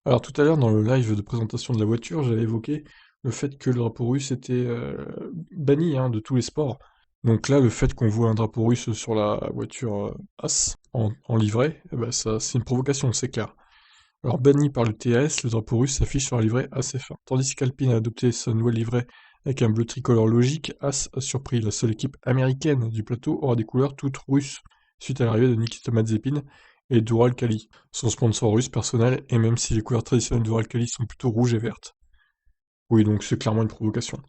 Alors tout à l'heure, dans le live de présentation de la voiture, j'avais évoqué le fait que le drapeau russe était banni hein, de tous les sports. Donc là, le fait qu'on voit un drapeau russe sur la voiture As en livret, eh ben, ça, c'est une provocation, c'est clair. Alors banni par le TAS, le drapeau russe s'affiche sur la livret As F1. Tandis qu'Alpine a adopté sa nouvelle livret avec un bleu tricolore logique, As a surpris. La seule équipe américaine du plateau aura des couleurs toutes russes, suite à l'arrivée de Nikita Mazepin et d'Uralkali, son sponsor russe personnel, et même si les couleurs traditionnelles d'Uralkali sont plutôt rouges et vertes. Oui, donc c'est clairement une provocation.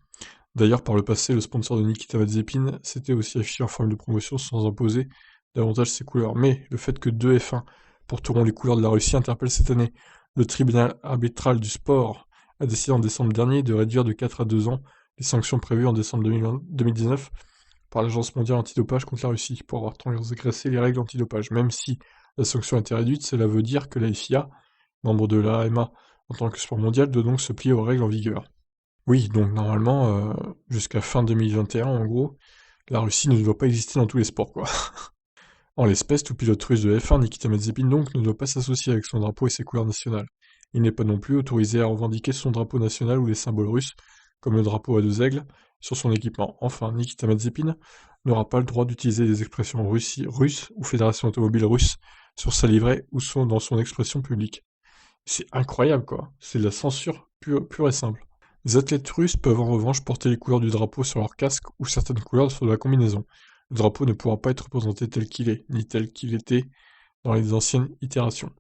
D'ailleurs, par le passé, le sponsor de Nikita Mazepin s'était aussi affiché en forme de promotion sans imposer davantage ses couleurs. Mais le fait que deux F1 porteront les couleurs de la Russie interpelle cette année. Le tribunal arbitral du sport a décidé en décembre dernier de réduire de 4 à 2 ans les sanctions prévues en décembre 2019 par l'Agence mondiale antidopage contre la Russie pour avoir transgressé les règles antidopage. Même si la sanction a été réduite, cela veut dire que la FIA, membre de l'AMA en tant que sport mondial, doit donc se plier aux règles en vigueur. Oui, donc normalement, jusqu'à fin 2021, en gros, la Russie ne doit pas exister dans tous les sports, quoi. En l'espèce, tout pilote russe de F1, Nikita Mazepin donc, ne doit pas s'associer avec son drapeau et ses couleurs nationales. Il n'est pas non plus autorisé à revendiquer son drapeau national ou les symboles russes, comme le drapeau à deux aigles, sur son équipement. Enfin, Nikita Mazepin n'aura pas le droit d'utiliser des expressions russes ou Fédération automobile russe sur sa livrée ou dans son expression publique. C'est incroyable, quoi. C'est de la censure pure et simple. Les athlètes russes peuvent en revanche porter les couleurs du drapeau sur leur casque ou certaines couleurs sur la combinaison. Le drapeau ne pourra pas être représenté tel qu'il est, ni tel qu'il était dans les anciennes itérations.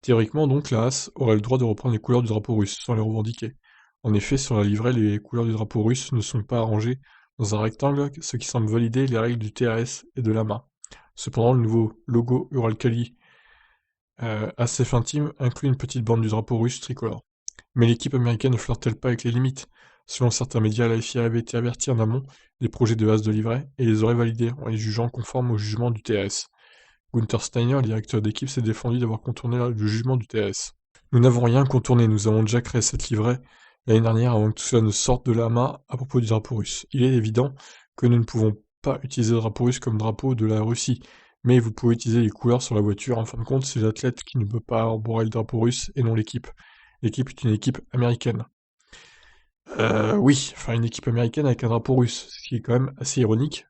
Théoriquement donc, la Haas aurait le droit de reprendre les couleurs du drapeau russe, sans les revendiquer. En effet, sur la livrée, les couleurs du drapeau russe ne sont pas arrangées dans un rectangle, ce qui semble valider les règles du TAS et de l'AMA. Cependant, le nouveau logo Uralkali ASF Intime inclut une petite bande du drapeau russe tricolore. Mais l'équipe américaine ne flirte-t-elle pas avec les limites? Selon certains médias, la FIA avait été avertie en amont des projets de Haas de livret et les aurait validés en les jugeant conformes au jugement du TAS. Gunther Steiner, le directeur d'équipe, s'est défendu d'avoir contourné le jugement du TAS. Nous n'avons rien contourné, nous avons déjà créé cette livret l'année dernière avant que tout cela ne sorte de l'AMA à propos du drapeau russe. Il est évident que nous ne pouvons pas utiliser le drapeau russe comme drapeau de la Russie, mais vous pouvez utiliser les couleurs sur la voiture. En fin de compte, c'est l'athlète qui ne peut pas arborer le drapeau russe et non l'équipe. L'équipe est une équipe américaine. Oui, enfin une équipe américaine avec un drapeau russe, ce qui est quand même assez ironique,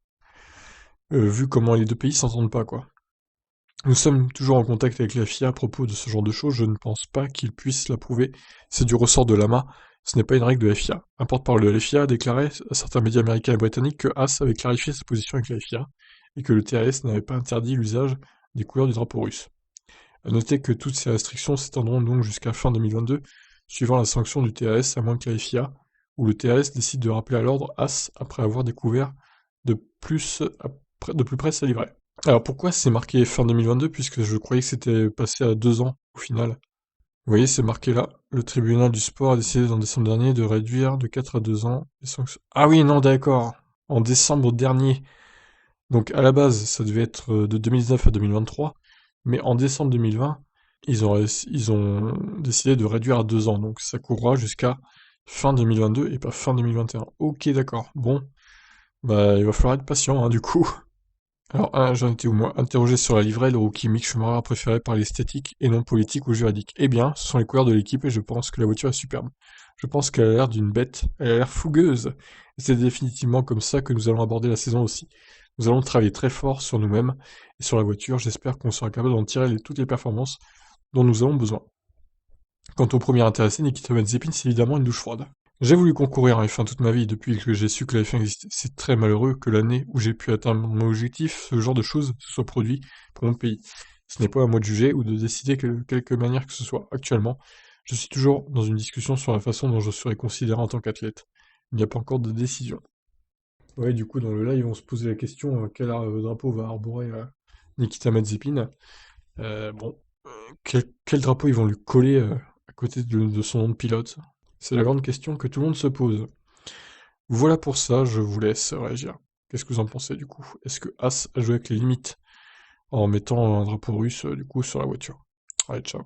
vu comment les deux pays s'entendent pas, quoi. Nous sommes toujours en contact avec la FIA à propos de ce genre de choses, je ne pense pas qu'ils puissent l'approuver, c'est du ressort de l'AMA, ce n'est pas une règle de la FIA. Un porte-parole de la FIA a déclaré à certains médias américains et britanniques que Haas avait clarifié sa position avec la FIA, et que le TAS n'avait pas interdit l'usage des couleurs du drapeau russe. À noter que toutes ces restrictions s'étendront donc jusqu'à fin 2022, suivant la sanction du TAS, à moins que la FIA ou le TAS décide de rappeler à l'ordre Haas après avoir découvert de plus près sa livrée. Alors pourquoi c'est marqué fin 2022 puisque je croyais que c'était passé à 2 ans au final. Vous voyez, c'est marqué là. Le tribunal du sport a décidé en décembre dernier de réduire de 4 à 2 ans les sanctions. Ah oui, non, d'accord. En décembre dernier. Donc à la base, ça devait être de 2019 à 2023, mais en décembre 2020, ils ont décidé de réduire à 2 ans. Donc ça courra jusqu'à fin 2022 et pas fin 2021. Ok, d'accord. Bon, bah il va falloir être patient, hein, du coup. Alors, j'en étais où moi? Interrogé sur la livrée, le rookie Mick Schumacher préféré par l'esthétique et non politique ou juridique. Eh bien, ce sont les couleurs de l'équipe et je pense que la voiture est superbe. Je pense qu'elle a l'air d'une bête, elle a l'air fougueuse. Et c'est définitivement comme ça que nous allons aborder la saison aussi. Nous allons travailler très fort sur nous-mêmes et sur la voiture. J'espère qu'on sera capable d'en tirer toutes les performances dont nous avons besoin. Quant au premier intéressé, Nikita Mazepin, c'est évidemment une douche froide. J'ai voulu concourir en F1 toute ma vie depuis que j'ai su que la F1 existait. C'est très malheureux que l'année où j'ai pu atteindre mon objectif, ce genre de choses se soit produit pour mon pays. Ce n'est pas à moi de juger ou de décider de quelque manière que ce soit. Actuellement, je suis toujours dans une discussion sur la façon dont je serai considéré en tant qu'athlète. Il n'y a pas encore de décision. Ouais, du coup, dans le live, on se posait la question quel drapeau va arborer Nikita Mazepin. Bon, quel drapeau ils vont lui coller à côté de son nom de pilote? C'est la grande question que tout le monde se pose. Voilà pour ça, je vous laisse réagir. Qu'est-ce que vous en pensez du coup? Est-ce que As a joué avec les limites en mettant un drapeau russe du coup sur la voiture? Allez, ciao.